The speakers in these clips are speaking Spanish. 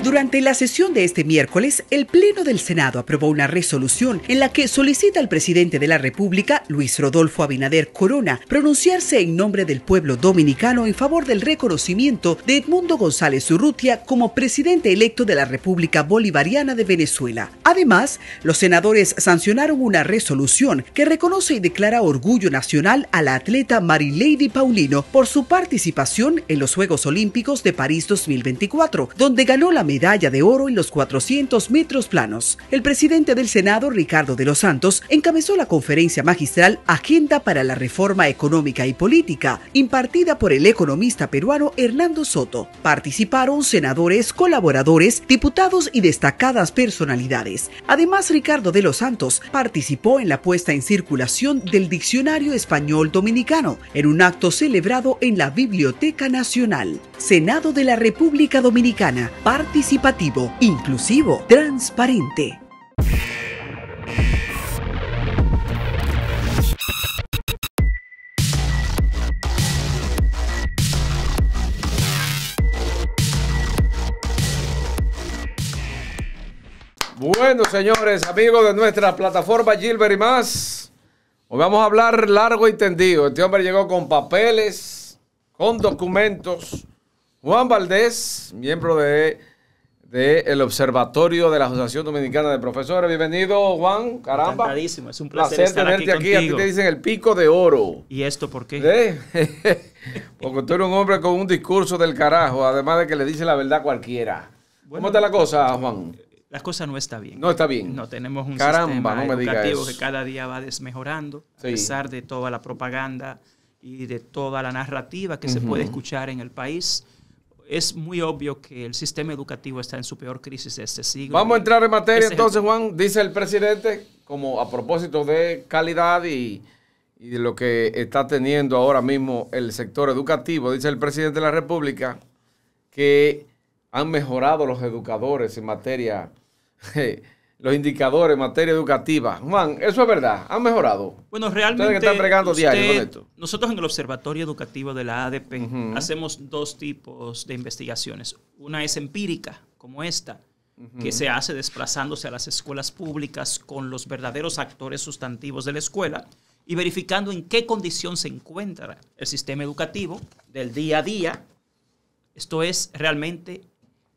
Durante la sesión de este miércoles, el Pleno del Senado aprobó una resolución en la que solicita al presidente de la República, Luis Rodolfo Abinader Corona, pronunciarse en nombre del pueblo dominicano en favor del reconocimiento de Edmundo González Urrutia como presidente electo de la República Bolivariana de Venezuela. Además, los senadores sancionaron una resolución que reconoce y declara orgullo nacional a la atleta Marilady Paulino por su participación en los Juegos Olímpicos de París 2024, donde ganó la medalla de oro en los 400 metros planos. El presidente del Senado, Ricardo de los Santos, encabezó la conferencia magistral Agenda para la Reforma Económica y Política, impartida por el economista peruano Hernando Soto. Participaron senadores, colaboradores, diputados y destacadas personalidades. Además, Ricardo de los Santos participó en la puesta en circulación del Diccionario Español Dominicano, en un acto celebrado en la Biblioteca Nacional. Senado de la República Dominicana, participativo, inclusivo, transparente. Bueno, señores, amigos de nuestra plataforma Gilbert y más, hoy vamos a hablar largo y tendido. Este hombre llegó con papeles, con documentos. Juan Valdés, miembro del Observatorio de la Asociación Dominicana de Profesores. Bienvenido, Juan. Caramba. Encantadísimo, es un placer estar tenerte aquí. A ti te dicen el pico de oro. ¿Y esto por qué? Porque tú eres un hombre con un discurso del carajo, además de que le dice la verdad a cualquiera. Bueno, ¿cómo está la cosa, Juan? La cosa no está bien. No está bien. No, tenemos un Caramba, sistema no me diga educativo eso. que cada día va desmejorando, a pesar de toda la propaganda y de toda la narrativa que se puede escuchar en el país. Es muy obvio que el sistema educativo está en su peor crisis de este siglo. Vamos a entrar en materia entonces, Juan. Dice el presidente, como a propósito de calidad y de lo que está teniendo ahora mismo el sector educativo, dice el presidente de la República que han mejorado los educadores en materia, los indicadores en materia educativa. Juan, ¿eso es verdad? ¿Han mejorado? Bueno, realmente ustedes que están bregando diario con esto. Nosotros en el Observatorio Educativo de la ADP hacemos dos tipos de investigaciones. Una es empírica, como esta, que se hace desplazándose a las escuelas públicas con los verdaderos actores sustantivos de la escuela y verificando en qué condición se encuentra el sistema educativo del día a día. Esto es realmente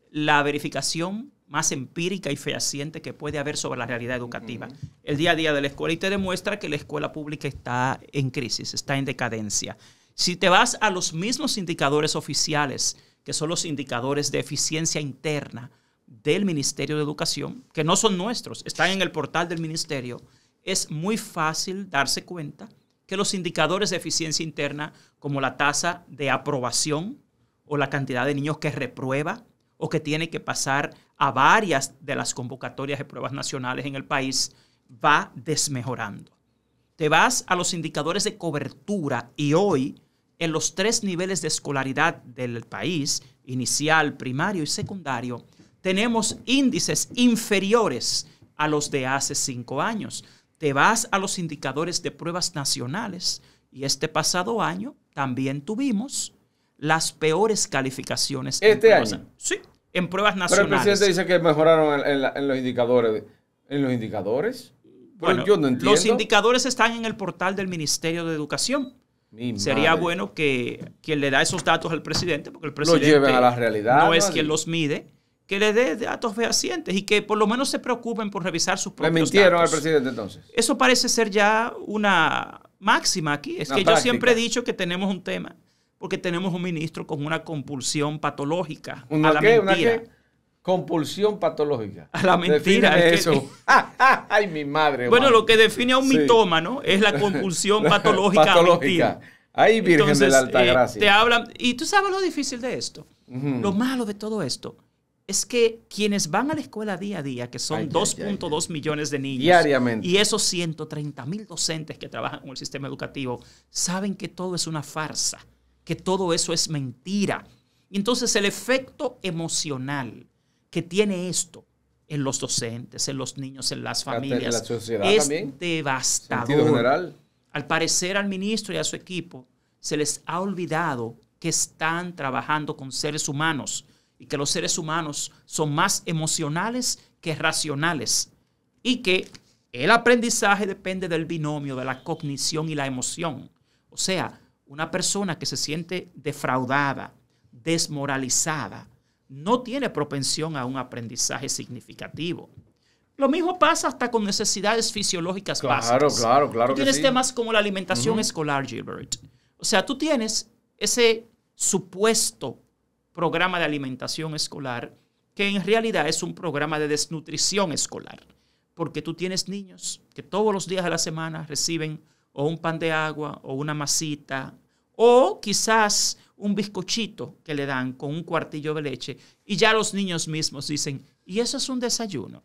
la verificación más empírica y fehaciente que puede haber sobre la realidad educativa. El día a día de la escuela, y te demuestra que la escuela pública está en crisis, está en decadencia. Si te vas a los mismos indicadores oficiales, que son los indicadores de eficiencia interna del Ministerio de Educación, que no son nuestros, están en el portal del Ministerio, es muy fácil darse cuenta que los indicadores de eficiencia interna, como la tasa de aprobación o la cantidad de niños que reprueba, o que tiene que pasar a varias de las convocatorias de pruebas nacionales en el país, va desmejorando. Te vas a los indicadores de cobertura y hoy, en los 3 niveles de escolaridad del país, inicial, primario y secundario, tenemos índices inferiores a los de hace 5 años. Te vas a los indicadores de pruebas nacionales y este pasado año también tuvimos las peores calificaciones. ¿Este año? Sí, en pruebas nacionales. Pero el presidente dice que mejoraron en los indicadores. ¿En los indicadores? Bueno, yo no entiendo. Los indicadores están en el portal del Ministerio de Educación. Sería bueno que quien le da esos datos al presidente, porque el presidente lo lleven a la realidad, no es quien los mide, que le dé datos fehacientes y que por lo menos se preocupen por revisar sus propios datos. ¿Le mintieron al presidente entonces? Eso parece ser ya una máxima aquí. Es que yo siempre he dicho que tenemos un tema, porque tenemos un ministro con una compulsión patológica a la mentira. ¿Una qué? Compulsión patológica. A la mentira. Eso. Ay, mi madre. Bueno, lo que define a un mitómano es la compulsión patológica a mentira. Ay, Virgen Entonces, de la Altagracia. Te hablan, y tú sabes lo difícil de esto. Lo malo de todo esto es que quienes van a la escuela día a día, que son 2.2 millones de niños, diariamente, y esos 130,000 docentes que trabajan con el sistema educativo, saben que todo es una farsa, que todo eso es mentira. Y entonces el efecto emocional que tiene esto en los docentes, en los niños, en las familias, en la sociedad es también devastador. Sentido general. Al parecer al ministro y a su equipo se les ha olvidado que están trabajando con seres humanos y que los seres humanos son más emocionales que racionales y que el aprendizaje depende del binomio de la cognición y la emoción. O sea, una persona que se siente defraudada, desmoralizada, no tiene propensión a un aprendizaje significativo. Lo mismo pasa hasta con necesidades fisiológicas básicas. Claro Tú tienes sí. temas como la alimentación escolar, Gilbert. O sea, tú tienes ese supuesto programa de alimentación escolar que en realidad es un programa de desnutrición escolar. Porque tú tienes niños que todos los días de la semana reciben o un pan de agua o una masita o quizás un bizcochito que le dan con un cuartillo de leche y ya los niños mismos dicen, ¿y eso es un desayuno?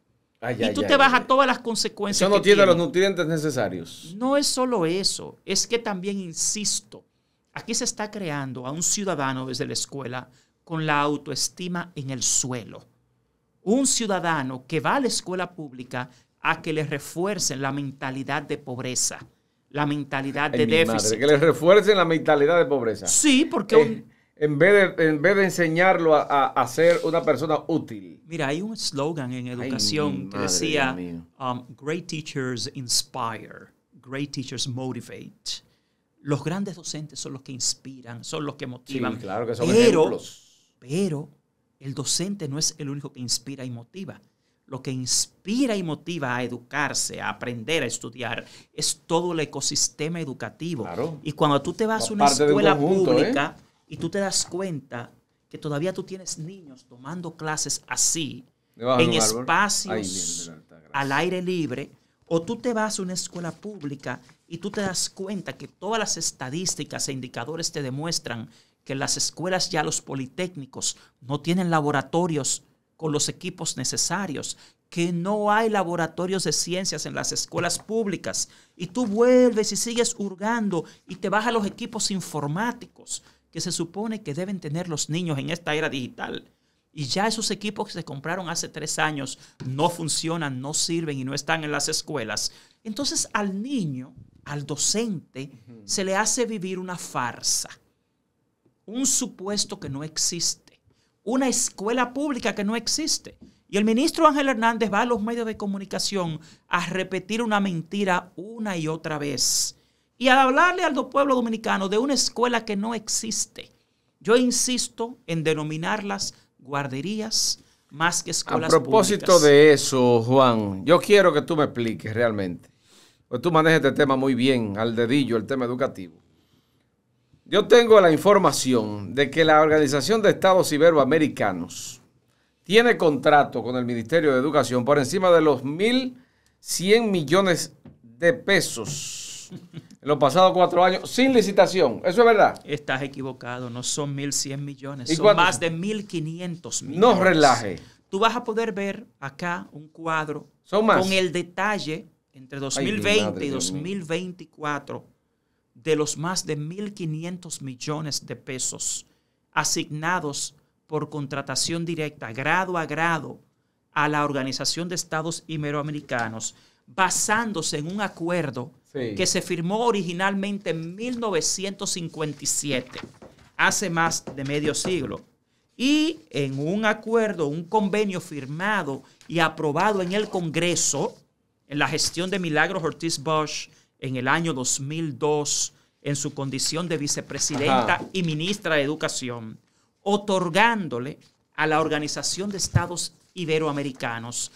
Y tú te vas a todas las consecuencias. Eso no tiene los nutrientes necesarios. No es solo eso, es que también, insisto, aquí se está creando a un ciudadano desde la escuela con la autoestima en el suelo. Un ciudadano que va a la escuela pública a que le refuercen la mentalidad de pobreza, la mentalidad de déficit. Madre, que le refuercen la mentalidad de pobreza. Sí, porque en vez de enseñarlo a ser una persona útil. Mira, hay un eslogan en educación que decía, great teachers inspire, great teachers motivate. Los grandes docentes son los que inspiran, son los que motivan. Sí, claro que son ejemplos. Pero el docente no es el único que inspira y motiva. Lo que inspira y motiva a educarse, a aprender, a estudiar, es todo el ecosistema educativo. Claro. Y cuando tú te vas a una escuela pública y tú te das cuenta que todavía tú tienes niños tomando clases así, en espacios al aire libre, o tú te vas a una escuela pública y tú te das cuenta que todas las estadísticas e indicadores te demuestran que en las escuelas ya los politécnicos no tienen laboratorios con los equipos necesarios, que no hay laboratorios de ciencias en las escuelas públicas, y tú vuelves y sigues hurgando y te vas a los equipos informáticos que se supone que deben tener los niños en esta era digital. Y ya esos equipos que se compraron hace 3 años no funcionan, no sirven y no están en las escuelas. Entonces al niño, al docente, se le hace vivir una farsa, un supuesto que no existe, una escuela pública que no existe. Y el ministro Ángel Hernández va a los medios de comunicación a repetir una mentira una y otra vez y a hablarle al pueblo dominicano de una escuela que no existe. Yo insisto en denominarlas guarderías más que escuelas públicas. A propósito de eso, Juan, yo quiero que tú me expliques realmente, porque tú manejas este tema muy bien, al dedillo, el tema educativo. Yo tengo la información de que la Organización de Estados Iberoamericanos tiene contrato con el Ministerio de Educación por encima de los 1.100 millones de pesos en los pasados 4 años, sin licitación. ¿Eso es verdad? Estás equivocado, no son 1.100 millones, son más de 1.500 millones. No relaje. Tú vas a poder ver acá un cuadro ¿Son más? con el detalle entre 2020 y 2024 de los más de 1.500 millones de pesos asignados por contratación directa, grado a grado, a la Organización de Estados Iberoamericanos, basándose en un acuerdo que se firmó originalmente en 1957, hace más de medio siglo, y en un acuerdo, un convenio firmado y aprobado en el Congreso, en la gestión de Milagros Ortiz Bosch, en el año 2002, en su condición de vicepresidenta y ministra de Educación, otorgándole a la Organización de Estados Iberoamericanos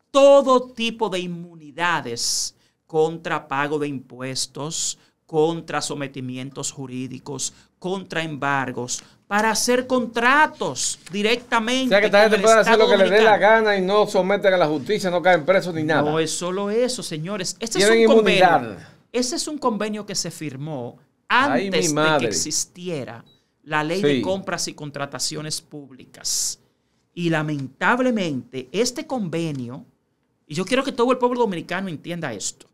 todo tipo de inmunidades contra pago de impuestos, contra sometimientos jurídicos, contra embargos, para hacer contratos directamente. O sea, que esta gente puede hacer lo que le dé la gana y no someten a la justicia, no caen presos ni nada. No es solo eso, señores. Tienen inmunidad. Ese es un convenio que se firmó antes de que existiera la ley de compras y contrataciones públicas. Y lamentablemente este convenio, y yo quiero que todo el pueblo dominicano entienda esto,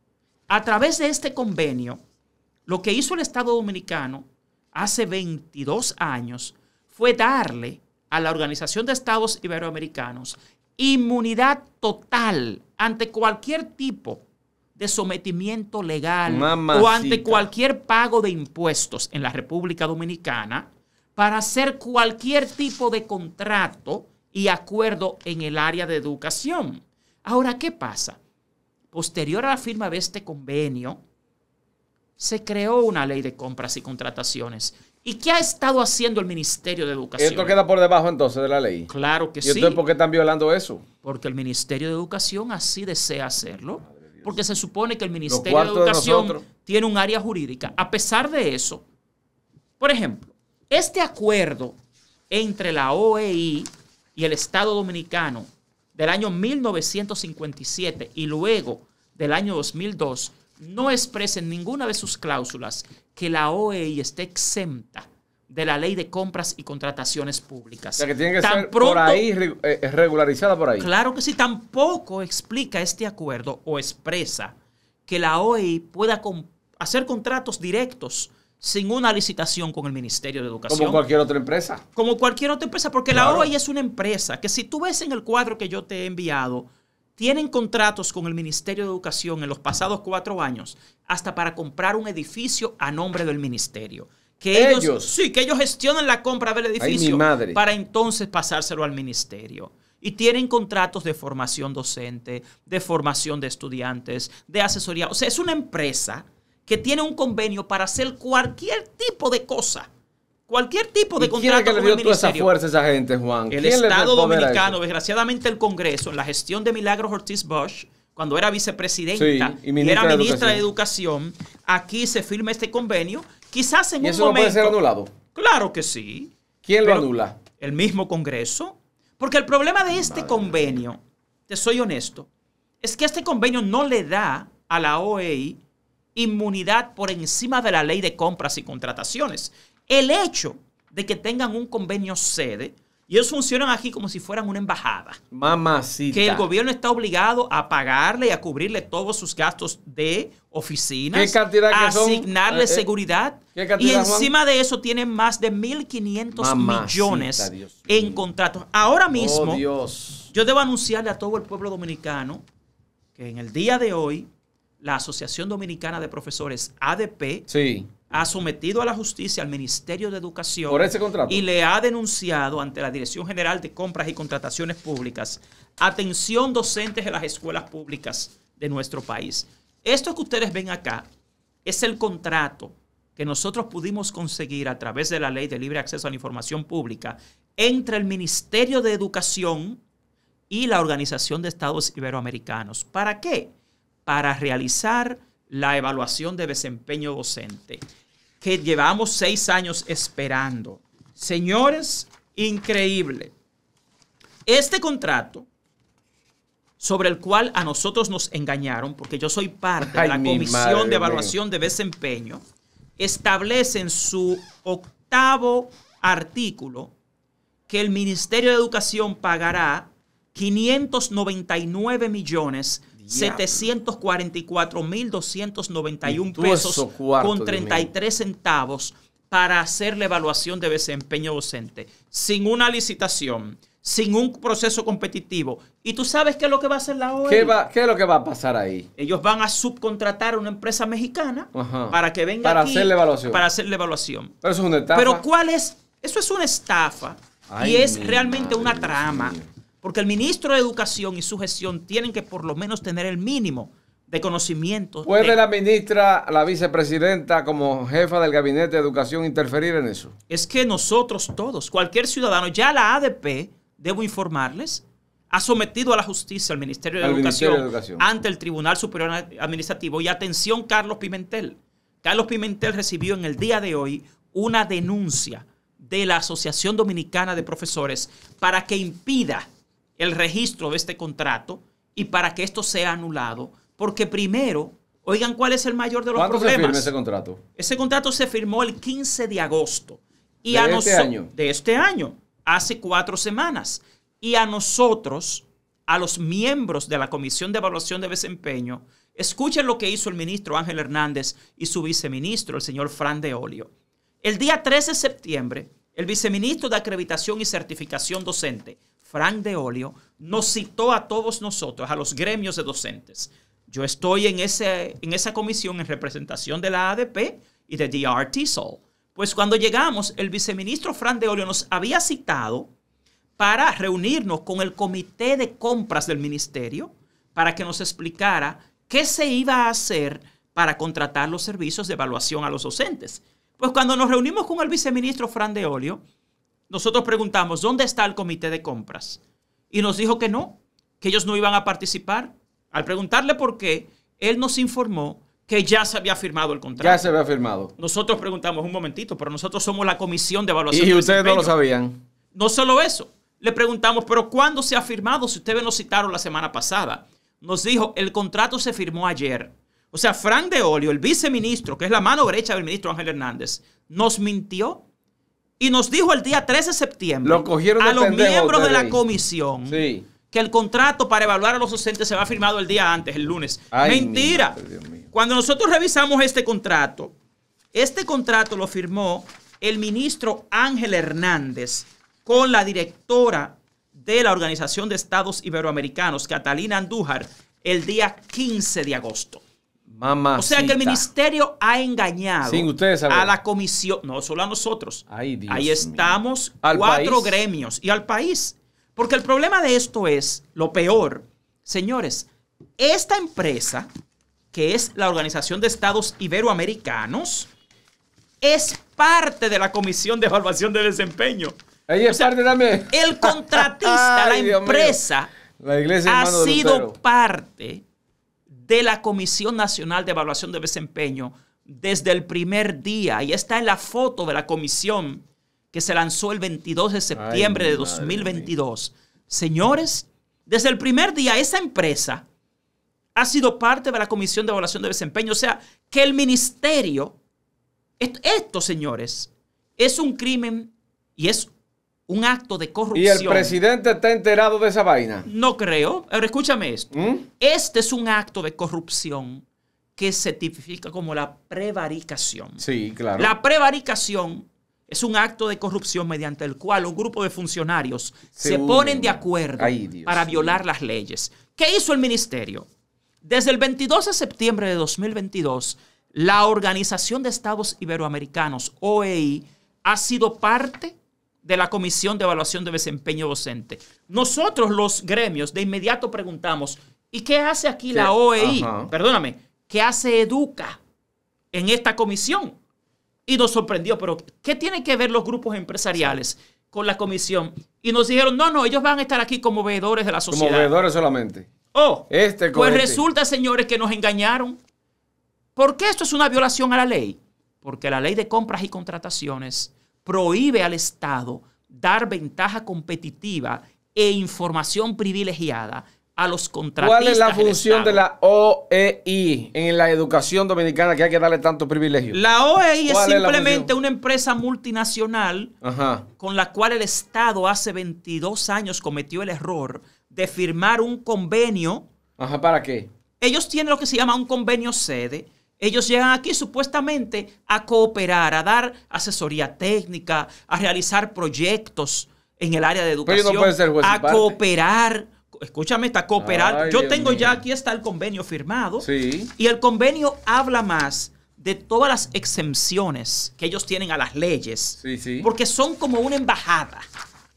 a través de este convenio, lo que hizo el Estado Dominicano hace 22 años fue darle a la Organización de Estados Iberoamericanos inmunidad total ante cualquier tipo de sometimiento legal o ante cualquier pago de impuestos en la República Dominicana, para hacer cualquier tipo de contrato y acuerdo en el área de educación. Ahora, ¿qué pasa? Posterior a la firma de este convenio, se creó una ley de compras y contrataciones. ¿Y qué ha estado haciendo el Ministerio de Educación? ¿Esto queda por debajo entonces de la ley? Claro que sí. ¿Y entonces por qué están violando eso? Porque el Ministerio de Educación así desea hacerlo. Porque se supone que el Ministerio de Educación tiene un área jurídica. A pesar de eso, por ejemplo, este acuerdo entre la OEI y el Estado Dominicano del año 1957 y luego del año 2002 no expresa en ninguna de sus cláusulas que la OEI esté exenta de la ley de compras y contrataciones públicas. O sea, que tiene que ser por ahí, regularizada por ahí. Claro que sí, tampoco explica este acuerdo o expresa que la OEI pueda hacer contratos directos sin una licitación con el Ministerio de Educación. Como cualquier otra empresa. Como cualquier otra empresa, porque claro, la OEI es una empresa que si tú ves en el cuadro que yo te he enviado, tienen contratos con el Ministerio de Educación en los pasados 4 años hasta para comprar un edificio a nombre del ministerio. Que ellos gestionan la compra del edificio para entonces pasárselo al ministerio. Y tienen contratos de formación docente, de formación de estudiantes, de asesoría. O sea, es una empresa que tiene un convenio para hacer cualquier tipo de cosa. Cualquier tipo de contrato con el ministerio. ¿Quién es que le dio toda esa fuerza a esa gente, Juan? El Estado Dominicano, desgraciadamente el Congreso, en la gestión de Milagros Ortiz Bosch, cuando era vicepresidenta y era ministra de Educación, aquí se firma este convenio. Quizás en un momento... ¿Y eso no puede ser anulado? Claro que sí. ¿Quién lo anula? El mismo Congreso. Porque el problema de este convenio, te soy honesto, es que este convenio no le da a la OEI inmunidad por encima de la ley de compras y contrataciones. El hecho de que tengan un convenio sede, y ellos funcionan aquí como si fueran una embajada. Mamacita. Que el gobierno está obligado a pagarle y a cubrirle todos sus gastos de oficinas. ¿Qué cantidad que son? Asignarle seguridad. ¿Qué cantidad, y encima de eso tienen más de 1.500 millones en contratos. Ahora mismo, yo debo anunciarle a todo el pueblo dominicano que en el día de hoy, la Asociación Dominicana de Profesores, ADP, ha sometido a la justicia al Ministerio de Educación por ese contrato y le ha denunciado ante la Dirección General de Compras y Contrataciones Públicas atención docentes de las escuelas públicas de nuestro país. Esto que ustedes ven acá es el contrato que nosotros pudimos conseguir a través de la Ley de Libre Acceso a la Información Pública entre el Ministerio de Educación y la Organización de Estados Iberoamericanos. ¿Para qué? Para realizar la evaluación de desempeño docente, que llevamos 6 años esperando. Señores, increíble. Este contrato, sobre el cual a nosotros nos engañaron, porque yo soy parte de la Comisión de Evaluación de Desempeño, establece en su 8º artículo que el Ministerio de Educación pagará 599.744.291 pesos con 33 centavos para hacer la evaluación de desempeño docente, sin una licitación, sin un proceso competitivo. ¿Y tú sabes qué es lo que va a hacer la OEI? ¿Qué es lo que va a pasar ahí? Ellos van a subcontratar a una empresa mexicana para que venga aquí hacer la evaluación. Para hacer la evaluación. Pero eso es una estafa. Pero ¿cuál es? Eso es una estafa. Y es realmente una trama. Porque el ministro de Educación y su gestión tienen que por lo menos tener el mínimo de conocimiento. ¿Puede la ministra, la vicepresidenta, como jefa del Gabinete de Educación, interferir en eso? Es que nosotros todos, cualquier ciudadano, ya la ADP, debo informarles, ha sometido a la justicia al Ministerio de Educación ante el Tribunal Superior Administrativo. Y atención, Carlos Pimentel. Carlos Pimentel recibió en el día de hoy una denuncia de la Asociación Dominicana de Profesores para que impida el registro de este contrato y para que esto sea anulado. Porque primero, oigan, ¿cuál es el mayor de los problemas? ¿Cuándo se firma ese contrato? Ese contrato se firmó el 15 de agosto. Y ¿De este año? De este año, hace 4 semanas. Y a nosotros, a los miembros de la Comisión de Evaluación de Desempeño, escuchen lo que hizo el ministro Ángel Hernández y su viceministro, el señor Fran de Olio. El día 13 de septiembre, el viceministro de Acreditación y Certificación Docente, Fran de Olio, nos citó a todos nosotros, a los gremios de docentes. Yo estoy en esa comisión en representación de la ADP y de DRTSOL, Pues cuando llegamos, el viceministro Fran de Olio nos había citado para reunirnos con el comité de compras del ministerio para que nos explicara qué se iba a hacer para contratar los servicios de evaluación a los docentes. Pues cuando nos reunimos con el viceministro Fran de Olio, nosotros preguntamos, ¿dónde está el comité de compras? Y nos dijo que no, que ellos no iban a participar. Al preguntarle por qué, él nos informó que ya se había firmado el contrato. Ya se había firmado. Nosotros preguntamos un momentito, pero nosotros somos la comisión de evaluación. Y de ustedes no desempeño. lo sabían. No solo eso. Le preguntamos, ¿pero cuándo se ha firmado? Si ustedes nos citaron la semana pasada. Nos dijo, el contrato se firmó ayer. O sea, Fran de Olio, el viceministro, que es la mano derecha del ministro Ángel Hernández, nos mintió y nos dijo el día 13 de septiembre Lo cogieron de a los pendejo miembros de ustedes la ahí. comisión Sí. que el contrato para evaluar a los docentes se va firmado el día antes, el lunes. Ay, Mentira. mi madre, Dios mío. Cuando nosotros revisamos este contrato lo firmó el ministro Ángel Hernández con la directora de la Organización de Estados Iberoamericanos, Catalina Andújar, el día 15 de agosto. Mamacita. O sea que el ministerio ha engañado Sin ustedes saber. a la comisión, no solo a nosotros. Ay, Dios Ahí mío. estamos, ¿Al 4 país? gremios y al país. Porque el problema de esto es, lo peor, señores, esta empresa, que es la Organización de Estados Iberoamericanos, es parte de la Comisión de Evaluación de Desempeño. Ella es parte también. El contratista, Ay, la Dios mío. empresa, La iglesia ha hermano de sido Lutero. parte de la Comisión Nacional de Evaluación de Desempeño desde el primer día. Y está en la foto de la comisión que se lanzó el 22 de septiembre Ay, de madre 2022. Señores, desde el primer día esa empresa ha sido parte de la Comisión de Evaluación de Desempeño. O sea, que el ministerio, esto, señores, es un crimen y es un acto de corrupción. ¿Y el presidente está enterado de esa vaina? No creo. Pero escúchame esto. Este es un acto de corrupción que se tipifica como la prevaricación. Sí, claro. La prevaricación es un acto de corrupción mediante el cual un grupo de funcionarios se ponen de acuerdo para violar las leyes. ¿Qué hizo el ministerio? Desde el 22 de septiembre de 2022, la Organización de Estados Iberoamericanos, OEI, ha sido parte de la Comisión de Evaluación de Desempeño Docente. Nosotros, los gremios, de inmediato preguntamos, ¿y qué hace aquí la OEI? Ajá. Perdóname, ¿qué hace Educa en esta comisión? Y nos sorprendió, pero ¿qué tienen que ver los grupos empresariales con la comisión? Y nos dijeron, no, ellos van a estar aquí como veedores de la sociedad. Como veedores solamente. Oh, Este pues cohete. resulta, señores, que nos engañaron. ¿Por qué esto es una violación a la ley? Porque la ley de compras y contrataciones prohíbe al Estado dar ventaja competitiva e información privilegiada a los contratistas. ¿Cuál es la del función Estado. de la OEI en la educación dominicana que hay que darle tanto privilegio? La OEI es ¿Cuál es la simplemente función? una empresa multinacional Ajá. con la cual el Estado hace 22 años cometió el error de firmar un convenio. Ajá, ¿para qué? Ellos tienen lo que se llama un convenio sede. Ellos llegan aquí supuestamente a cooperar, a dar asesoría técnica, a realizar proyectos en el área de Pero educación, ellos no pueden ser juez y a parte. cooperar. Escúchame, está cooperar. Ay, Yo Dios tengo mío. ya, aquí está el convenio firmado. Sí. Y el convenio habla más de todas las exenciones que ellos tienen a las leyes. Sí, sí. Porque son como una embajada.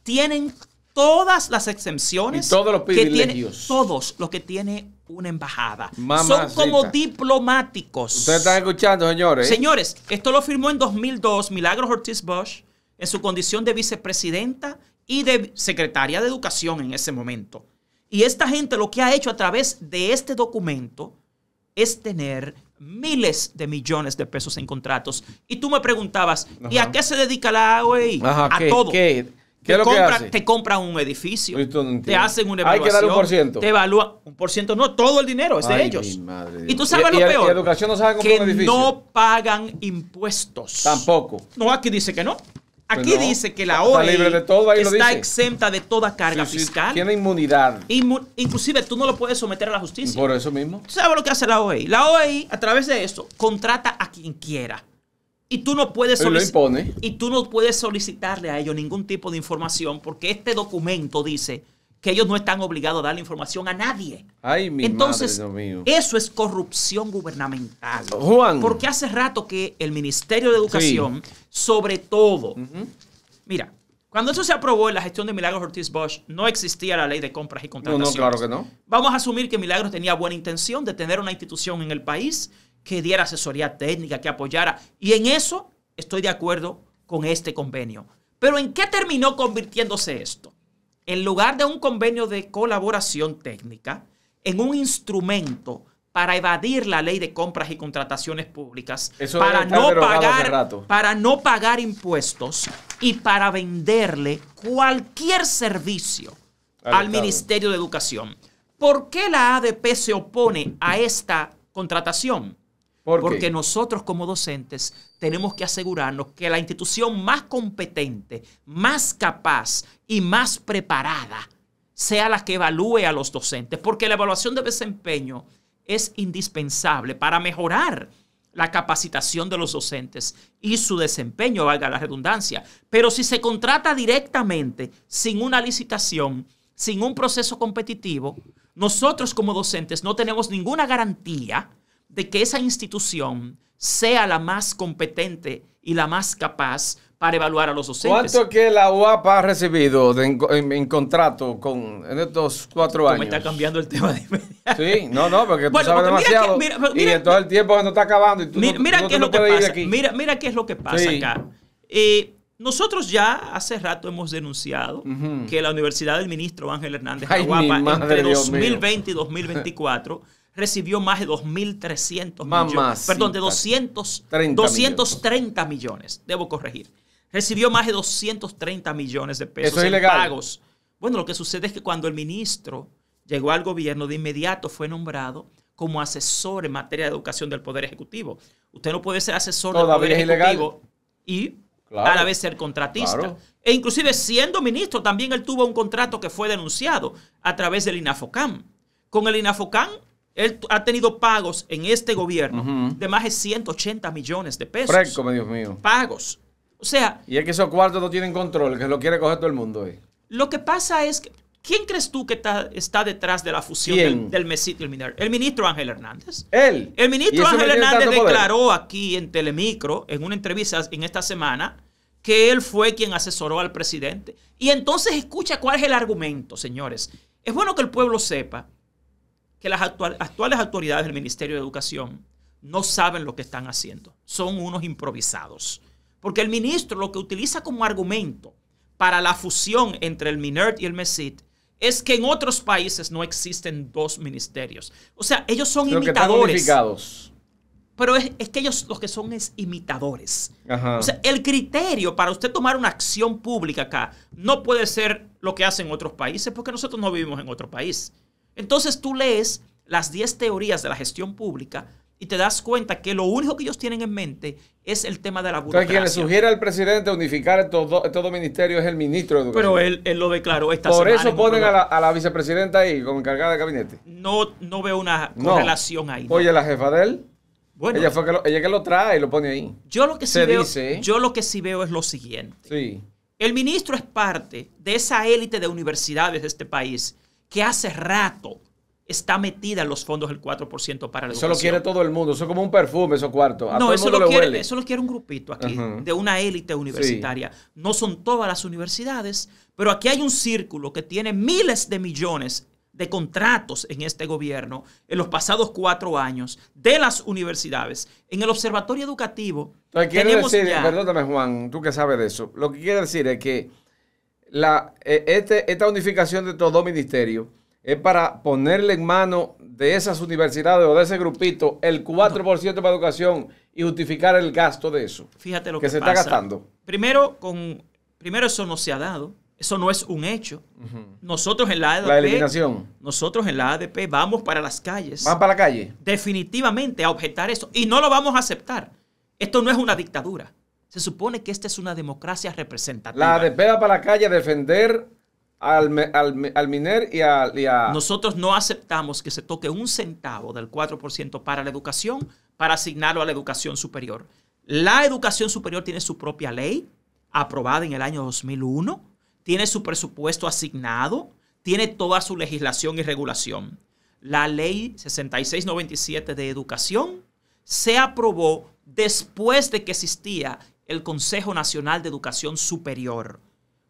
Tienen todas las exenciones. Y todos los que tiene, privilegios. todos los que tiene una embajada. Mamacita. Son como diplomáticos. Ustedes están escuchando, señores. Señores, esto lo firmó en 2002 Milagros Ortiz Bosch en su condición de vicepresidenta y de secretaria de Educación en ese momento. Y esta gente lo que ha hecho a través de este documento es tener miles de millones de pesos en contratos. Y tú me preguntabas, ¿y a qué se dedica la OEI? Ajá, A ¿qué? todo. ¿Qué es lo que hace? Te compran un edificio, Esto no entiendo. te hacen una Hay que evaluación. darle un por ciento. Te evalúan. Un por ciento, no, todo el dinero es de Ay, ellos. mi madre, Y tú Dios. sabes Y- lo y peor. educación no sabe comprar que un edificio. no pagan impuestos. Tampoco. No, aquí dice que no. Aquí Pues no. dice que la Está OEI libre de todo, ahí lo está dice. exenta de toda carga Sí, sí, fiscal. tiene inmunidad. Inclusive tú no lo puedes someter a la justicia. Por eso mismo. ¿Tú sabes lo que hace la OEI? La OEI, a través de esto, contrata a quien quiera. Y tú no puedes Y lo impone. Y tú no puedes solicitarle a ellos ningún tipo de información porque este documento dice que ellos no están obligados a darle información a nadie. Ay, mi Entonces, madre, Dios mío. eso es corrupción gubernamental. Juan. Porque hace rato que el Ministerio de Educación, sobre todo, mira, cuando eso se aprobó en la gestión de Milagros Ortiz Bosch, no existía la ley de compras y contrataciones. No, claro que no. Vamos a asumir que Milagros tenía buena intención de tener una institución en el país que diera asesoría técnica, que apoyara. Y en eso estoy de acuerdo con este convenio. Pero ¿en qué terminó convirtiéndose esto? En lugar de un convenio de colaboración técnica, en un instrumento para evadir la ley de compras y contrataciones públicas, para no pagar impuestos y para venderle cualquier servicio al Ministerio de Educación. ¿Por qué la ADP se opone a esta contratación? Porque nosotros como docentes tenemos que asegurarnos que la institución más competente, más capaz y más preparada sea la que evalúe a los docentes, porque la evaluación de desempeño es indispensable para mejorar la capacitación de los docentes y su desempeño, valga la redundancia. Pero si se contrata directamente, sin una licitación, sin un proceso competitivo, nosotros como docentes no tenemos ninguna garantía de que esa institución sea la más competente y la más capaz para evaluar a los docentes. ¿Cuánto que la UAP ha recibido en contrato en estos 4 años? Me está cambiando el tema de inmediato. Sí, no, porque tú sabes demasiado. Y en todo el tiempo se nos está acabando y tú mira qué es lo que pasa. Mira qué es lo que pasa sí. acá. Nosotros ya hace rato hemos denunciado que la Universidad del Ministro Ángel Hernández Aguapa entre 2020 y 2024 recibió más de 2.300 millones. Perdón, de 230 millones. Debo corregir. Recibió más de 230 millones de pesos. ¿Eso es en ilegal? Pagos. Bueno, lo que sucede es que cuando el ministro llegó al gobierno, de inmediato fue nombrado como asesor en materia de educación del Poder Ejecutivo. Usted no puede ser asesor del Poder Ejecutivo y a la vez ser contratista. Claro. E inclusive siendo ministro, también él tuvo un contrato que fue denunciado a través del INAFOCAM. Con el INAFOCAM, él ha tenido pagos en este gobierno de más de 180 millones de pesos. Fresco, Dios mío. Pagos. O sea... Y es que esos cuartos no tienen control, que lo quiere coger todo el mundo. Lo que pasa es que... ¿Quién crees tú que está detrás de la fusión del MESIT y el MINER? El ministro Ángel Hernández. ¿Él? El ministro Ángel Hernández declaró aquí en Telemicro, en una entrevista en esta semana, que él fue quien asesoró al presidente. Y entonces escucha cuál es el argumento, señores. Es bueno que el pueblo sepa que las actuales autoridades del Ministerio de Educación no saben lo que están haciendo. Son unos improvisados. Porque el ministro lo que utiliza como argumento para la fusión entre el MINERT y el MESIT es que en otros países no existen 2 ministerios. O sea, ellos son imitadores. Pero es que ellos lo que son es imitadores. Ajá. O sea, el criterio para usted tomar una acción pública acá no puede ser lo que hacen otros países, porque nosotros no vivimos en otro país. Entonces tú lees las 10 teorías de la gestión pública y te das cuenta que lo único que ellos tienen en mente es el tema de la burocracia. Entonces, quien le sugiere al presidente unificar estos dos ministerios es el ministro de Educación. Pero él lo declaró esta semana. Por eso ponen a la vicepresidenta ahí como encargada de gabinete. No veo una correlación ahí. ¿No? Oye, la jefa de él. Bueno, ella que lo trae y lo pone ahí. Yo lo que sí veo es lo siguiente. Sí. El ministro es parte de esa élite de universidades de este país que hace rato está metida en los fondos del 4% para la educación. Eso lo quiere todo el mundo. Eso es como un perfume, esos cuartos. Eso lo quiere un grupito aquí, de una élite universitaria. Sí. No son todas las universidades, pero aquí hay un círculo que tiene miles de millones de contratos en este gobierno en los pasados 4 años de las universidades. En el observatorio educativo perdóname, Juan, tú que sabes de eso. Lo que quiere decir es que esta unificación de estos 2 ministerios es para ponerle en mano de esas universidades o de ese grupito el 4% para educación y justificar el gasto de eso. Fíjate lo que se pasa. Está gastando. Primero eso no se ha dado. Eso no es un hecho. Nosotros en la ADP... La eliminación. Nosotros en la ADP vamos para las calles. ¿Van para la calle? Definitivamente a objetar eso. Y no lo vamos a aceptar. Esto no es una dictadura. Se supone que esta es una democracia representativa. La ADP va para la calle a defender al MINER y a... Nosotros no aceptamos que se toque un centavo del 4% para la educación para asignarlo a la educación superior. La educación superior tiene su propia ley aprobada en el año 2001. Tiene su presupuesto asignado, tiene toda su legislación y regulación. La ley 6697 de educación se aprobó después de que existía el Consejo Nacional de Educación Superior.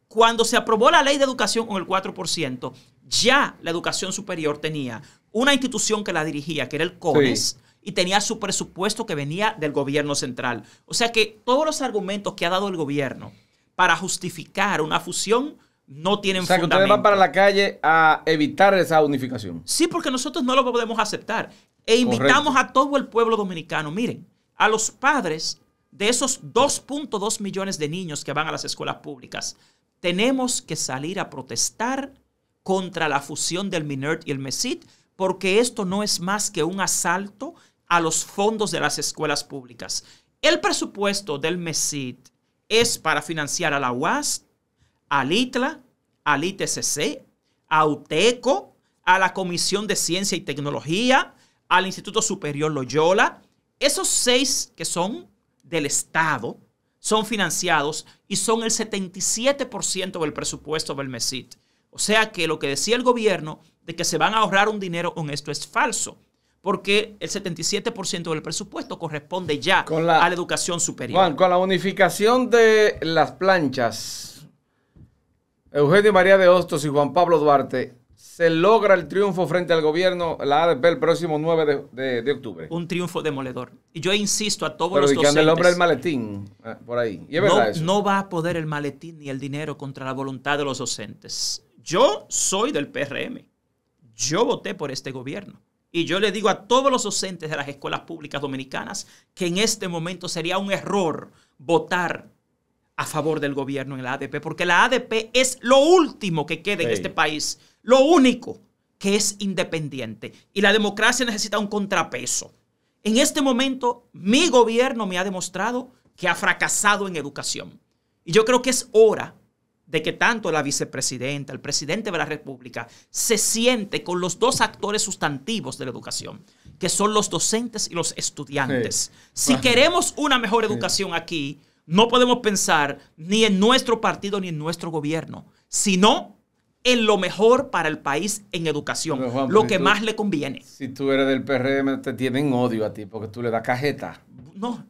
Cuando se aprobó la ley de educación con el 4%, ya la educación superior tenía una institución que la dirigía, que era el CONES, y tenía su presupuesto que venía del gobierno central. O sea que todos los argumentos que ha dado el gobierno para justificar una fusión no tienen fundamento. O sea, que ustedes van para la calle a evitar esa unificación. Sí, porque nosotros no lo podemos aceptar. E invitamos a todo el pueblo dominicano. Miren, a los padres de esos 2.2 millones de niños que van a las escuelas públicas, tenemos que salir a protestar contra la fusión del MINERT y el MESIT, porque esto no es más que un asalto a los fondos de las escuelas públicas. El presupuesto del MESIT es para financiar a la UAS, al ITLA, al ITCC, a UTECO, a la Comisión de Ciencia y Tecnología, al Instituto Superior Loyola. Esos 6 que son del Estado son financiados y son el 77% del presupuesto del MESIT. O sea que lo que decía el gobierno de que se van a ahorrar un dinero con esto es falso, porque el 77% del presupuesto corresponde ya a la educación superior. Juan, con la unificación de las planchas, Eugenio María de Hostos y Juan Pablo Duarte, ¿se logra el triunfo frente al gobierno, la ADP, el próximo 9 de octubre? Un triunfo demoledor. Y yo insisto a todos los docentes. Pero que anda el hombre del maletín por ahí. ¿Y es verdad eso? No va a poder el maletín ni el dinero contra la voluntad de los docentes. Yo soy del PRM. Yo voté por este gobierno. Y yo le digo a todos los docentes de las escuelas públicas dominicanas que en este momento sería un error votar a favor del gobierno en la ADP, porque la ADP es lo último que queda en este país, lo único que es independiente. Y la democracia necesita un contrapeso. En este momento, mi gobierno me ha demostrado que ha fracasado en educación. Y yo creo que es hora de que tanto la vicepresidenta, el presidente de la República, se siente con los 2 actores sustantivos de la educación, que son los docentes y los estudiantes. Si queremos una mejor educación aquí, no podemos pensar ni en nuestro partido ni en nuestro gobierno, sino en lo mejor para el país en educación, pero Juan, lo que más le conviene. Si tú eres del PRM, te tienen odio a ti porque tú le das cajeta. No.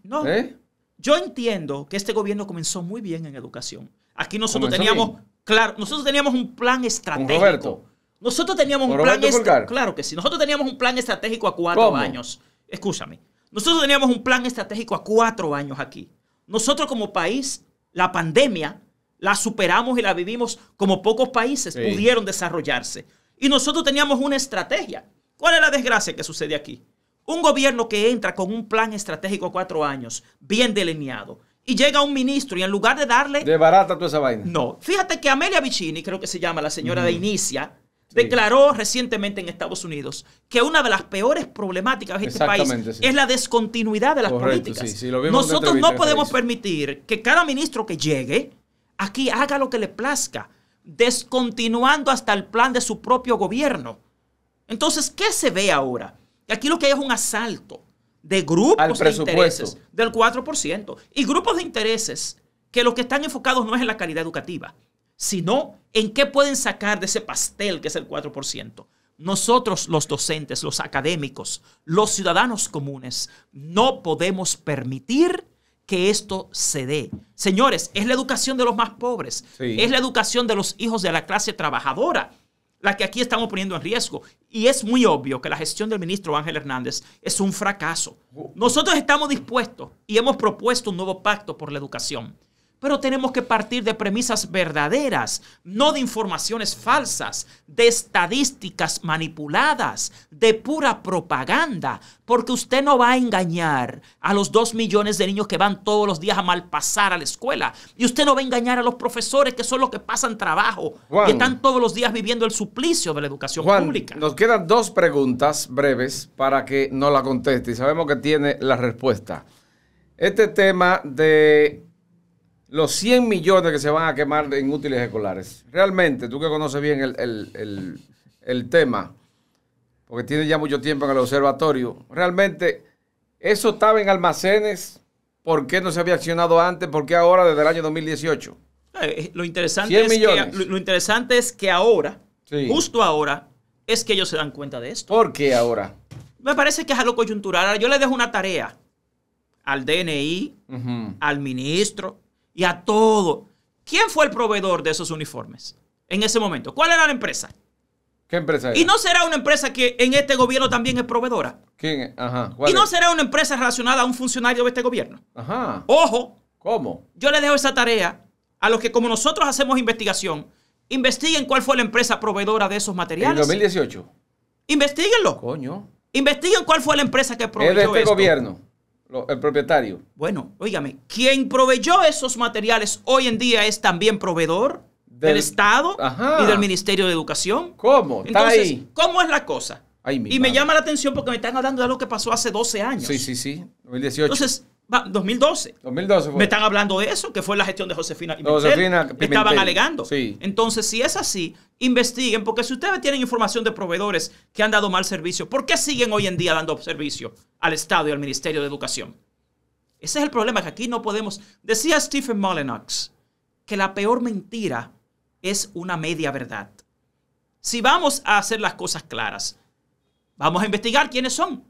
Yo entiendo que este gobierno comenzó muy bien en educación. Aquí nosotros teníamos un plan estratégico. ¿Con Roberto? Nosotros teníamos un plan estratégico. Claro que sí. Nosotros teníamos un plan estratégico a 4 años. Escúchame. Nosotros teníamos un plan estratégico a 4 años aquí. Nosotros como país, la pandemia la superamos y la vivimos como pocos países pudieron desarrollarse. Y nosotros teníamos una estrategia. ¿Cuál es la desgracia que sucede aquí? Un gobierno que entra con un plan estratégico a 4 años, bien delineado, y llega un ministro y en lugar de darle... De barata toda esa vaina. No. Fíjate que Amelia Vicini, creo que se llama la señora de Inicia, declaró recientemente en Estados Unidos que una de las peores problemáticas de este país es la descontinuidad de las políticas. Nosotros no podemos permitir que cada ministro que llegue aquí haga lo que le plazca, descontinuando hasta el plan de su propio gobierno. Entonces, ¿qué se ve ahora? Aquí lo que hay es un asalto de grupos de intereses del 4% y grupos de intereses que lo que están enfocados no es en la calidad educativa, sino en qué pueden sacar de ese pastel que es el 4%. Nosotros, los docentes, los académicos, los ciudadanos comunes, no podemos permitir que esto se dé. Señores, es la educación de los más pobres, es la educación de los hijos de la clase trabajadora la que aquí estamos poniendo en riesgo. Y es muy obvio que la gestión del ministro Ángel Hernández es un fracaso. Nosotros estamos dispuestos y hemos propuesto un nuevo pacto por la educación. Pero tenemos que partir de premisas verdaderas, no de informaciones falsas, de estadísticas manipuladas, de pura propaganda, porque usted no va a engañar a los 2 millones de niños que van todos los días a malpasar a la escuela. Y usted no va a engañar a los profesores que son los que pasan trabajo y están todos los días viviendo el suplicio de la educación pública. Nos quedan 2 preguntas breves para que nos la conteste y sabemos que tiene la respuesta. Este tema de los 100 millones que se van a quemar en útiles escolares. Realmente, tú que conoces bien el tema, porque tienes ya mucho tiempo en el observatorio, realmente, ¿eso estaba en almacenes? ¿Por qué no se había accionado antes? ¿Por qué ahora desde el año 2018? Lo interesante es que ahora Sí. justo ahora, es que ellos se dan cuenta de esto. ¿Por qué ahora? Me parece que es algo coyuntural. Ahora, yo le dejo una tarea al DNI, al ministro y a todo. ¿Quién fue el proveedor de esos uniformes en ese momento? ¿Cuál era la empresa? ¿Qué empresa era? ¿Y no será una empresa que en este gobierno también es proveedora? ¿Quién? Ajá. ¿Y no será una empresa relacionada a un funcionario de este gobierno? Ajá. Ojo, ¿Cómo? yo le dejo esa tarea a los que, como nosotros hacemos investigación, investiguen cuál fue la empresa proveedora de esos En materiales. 2018. Investíguenlo. Coño. Investiguen cuál fue la empresa que Es proveyó de este esto. gobierno, el propietario. Bueno, óigame, quien proveyó esos materiales hoy en día es también proveedor del Estado Ajá. y del Ministerio de Educación. ¿Cómo? Está Entonces, ahí. ¿cómo es la cosa? Ay, mi Y me madre. llama la atención porque me están hablando de algo que pasó hace 12 años. Sí. 2018. Entonces, 2012. 2012 fue. Me están hablando de eso, que fue la gestión de Josefina Pimentel. Josefina Pimentel. Estaban alegando. Sí. Entonces, si es así, investiguen, porque si ustedes tienen información de proveedores que han dado mal servicio, ¿por qué siguen hoy en día dando servicio al Estado y al Ministerio de Educación? Ese es el problema, que aquí no podemos... Decía Stephen Molyneux que la peor mentira es una media verdad. Si vamos a hacer las cosas claras, vamos a investigar quiénes son,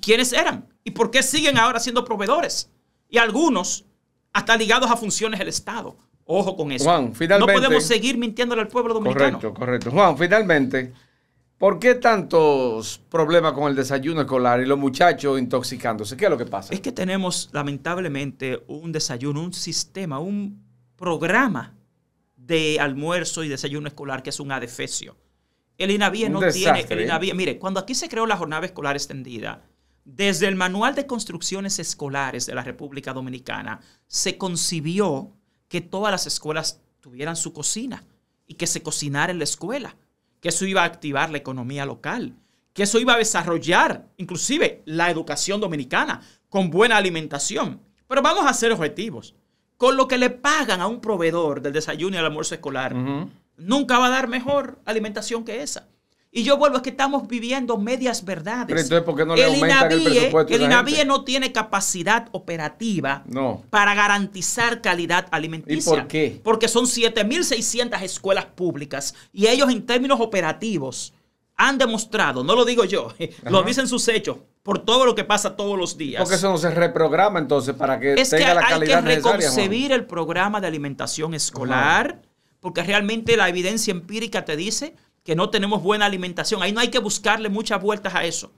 quiénes eran y por qué siguen ahora siendo proveedores. Y algunos hasta ligados a funciones del Estado. Ojo con eso. Juan, finalmente... No podemos seguir mintiéndole al pueblo dominicano. Correcto. Juan, finalmente, ¿por qué tantos problemas con el desayuno escolar y los muchachos intoxicándose? ¿Qué es lo que pasa? Es que tenemos lamentablemente un desayuno, un sistema, un programa de almuerzo y desayuno escolar que es un adefesio. El INAVIE no tiene... El INAVIE, mire, cuando aquí se creó la jornada escolar extendida, desde el Manual de Construcciones Escolares de la República Dominicana, se concibió que todas las escuelas tuvieran su cocina y que se cocinara en la escuela, que eso iba a activar la economía local, que eso iba a desarrollar inclusive la educación dominicana con buena alimentación. Pero vamos a ser objetivos. Con lo que le pagan a un proveedor del desayuno y el almuerzo escolar, nunca va a dar mejor alimentación que esa. Y yo vuelvo, es que estamos viviendo medias verdades. Pero entonces, ¿por qué no le aumentan el presupuesto a El esa INAVIE gente? no tiene capacidad operativa No. para garantizar calidad alimenticia. ¿Y por qué? Porque son 7.600 escuelas públicas y ellos en términos operativos han demostrado, no lo digo yo, lo dicen sus hechos, por todo lo que pasa todos los días. Porque eso no se reprograma entonces para que Es que tenga la hay calidad que necesaria. reconcebir el programa de alimentación escolar, porque realmente la evidencia empírica te dice que no tenemos buena alimentación. Ahí no hay que buscarle muchas vueltas a eso.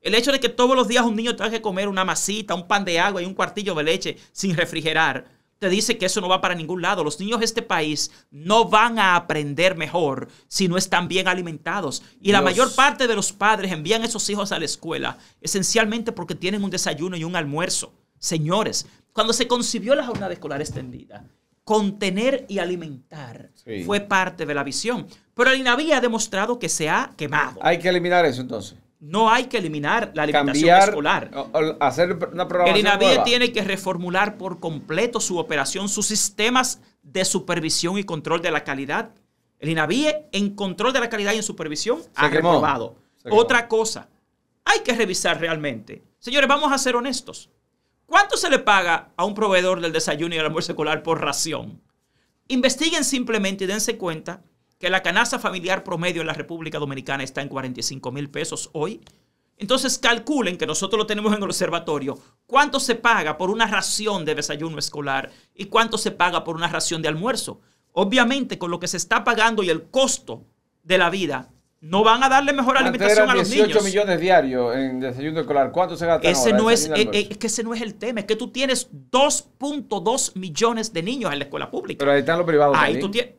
El hecho de que todos los días un niño tenga que comer una masita, un pan de agua y un cuartillo de leche sin refrigerar, te dice que eso no va para ningún lado. Los niños de este país no van a aprender mejor si no están bien alimentados. Y la mayor parte de los padres envían a esos hijos a la escuela esencialmente porque tienen un desayuno y un almuerzo. Señores, cuando se concibió la jornada escolar extendida, contener y alimentar fue parte de la visión. Pero el INAVIE ha demostrado que se ha quemado. Hay que eliminar eso entonces. No hay que eliminar la alimentación Cambiar, escolar. hacer una programación El INAVIE nueva. tiene que reformular por completo su operación, sus sistemas de supervisión y control de la calidad. El INAVIE en control de la calidad y en supervisión ha reprobado. Otra cosa, hay que revisar realmente. Señores, vamos a ser honestos. ¿Cuánto se le paga a un proveedor del desayuno y el almuerzo escolar por ración? Investiguen simplemente y dense cuenta que la canasta familiar promedio en la República Dominicana está en 45,000 pesos hoy. Entonces calculen, que nosotros lo tenemos en el observatorio, cuánto se paga por una ración de desayuno escolar y cuánto se paga por una ración de almuerzo. Obviamente, con lo que se está pagando y el costo de la vida, no van a darle mejor alimentación a los niños. 18 millones diarios en desayuno escolar. ¿Cuánto se gasta Ese ahora? no es que ese no es el tema. Es que tú tienes 2.2 millones de niños en la escuela pública. Pero ahí están los privados Ahí también. tú tienes...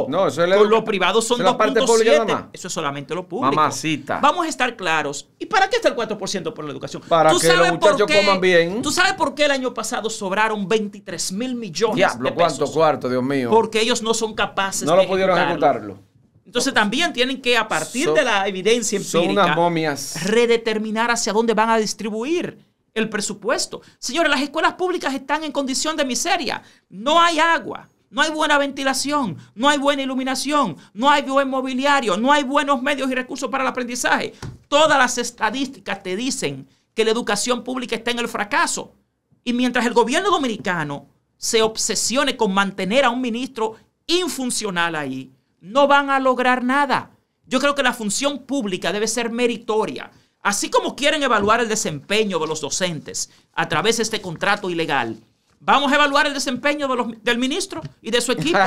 No, eso es con los privados son 2.7. Eso es solamente lo público. Mamacita. Vamos a estar claros. ¿Y para qué está el 4% por la educación? Para que los muchachos coman bien. ¿Tú sabes por qué el año pasado sobraron 23,000 millones Diablo, de pesos? ¿cuánto cuarto, Dios mío? Porque ellos no son capaces no de lo pudieron ejecutarlo. Entonces también tienen que, a partir de la evidencia empírica, son unas momias, redeterminar hacia dónde van a distribuir el presupuesto. Señores, las escuelas públicas están en condición de miseria. No hay agua, no hay buena ventilación, no hay buena iluminación, no hay buen mobiliario, no hay buenos medios y recursos para el aprendizaje. Todas las estadísticas te dicen que la educación pública está en el fracaso. Y mientras el gobierno dominicano se obsesione con mantener a un ministro infuncional ahí, no van a lograr nada. Yo creo que la función pública debe ser meritoria. Así como quieren evaluar el desempeño de los docentes a través de este contrato ilegal, vamos a evaluar el desempeño del ministro y de su equipo,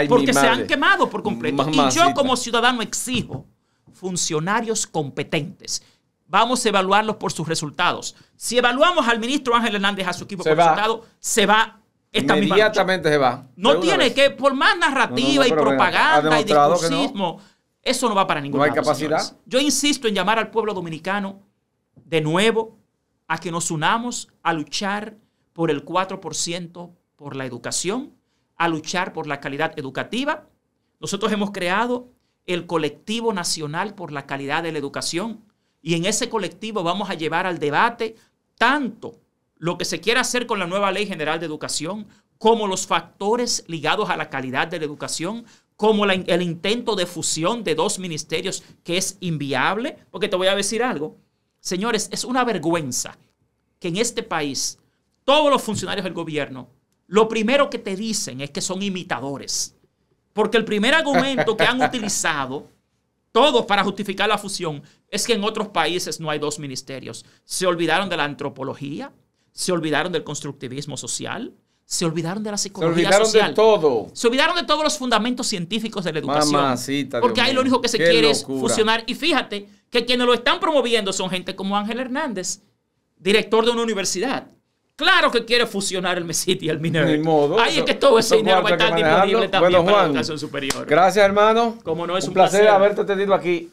porque se han quemado por completo. Y yo como ciudadano exijo funcionarios competentes. Vamos a evaluarlos por sus resultados. Si evaluamos al ministro Ángel Hernández, a su equipo por resultados, se va esta misma noche. Inmediatamente se va. No tiene que, por más narrativa y propaganda y discursismo, eso no va para ningún lado. No hay capacidad. Señores. Yo insisto en llamar al pueblo dominicano de nuevo a que nos unamos a luchar por el 4% por la educación, a luchar por la calidad educativa. Nosotros hemos creado el Colectivo Nacional por la Calidad de la Educación y en ese colectivo vamos a llevar al debate tanto lo que se quiere hacer con la nueva Ley General de Educación como los factores ligados a la calidad de la educación, como el intento de fusión de dos ministerios que es inviable, porque te voy a decir algo. Señores, es una vergüenza que en este país todos los funcionarios del gobierno lo primero que te dicen es que son imitadores. Porque el primer argumento que han utilizado todos para justificar la fusión es que en otros países no hay dos ministerios. Se olvidaron de la antropología, se olvidaron del constructivismo social, se olvidaron de la psicología social. Se olvidaron de todo. Se olvidaron de todos los fundamentos científicos de la educación. Mamacita, porque ahí lo único que se quiere locura. es fusionar. Y fíjate que quienes lo están promoviendo son gente como Ángel Hernández, director de una universidad. Claro que quiere fusionar el MESIT y el MINER. Ni modo. Ahí es que todo ese dinero va a estar disponible también para la educación superior. Gracias, hermano. Como no, es un placer haberte tenido aquí.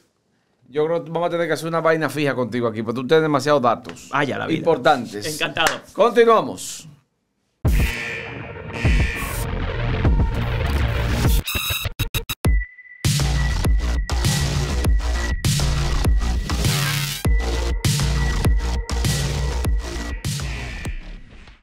Yo creo que vamos a tener que hacer una vaina fija contigo aquí, porque tú tienes demasiados datos Vaya la vida. importantes. Encantado. Continuamos.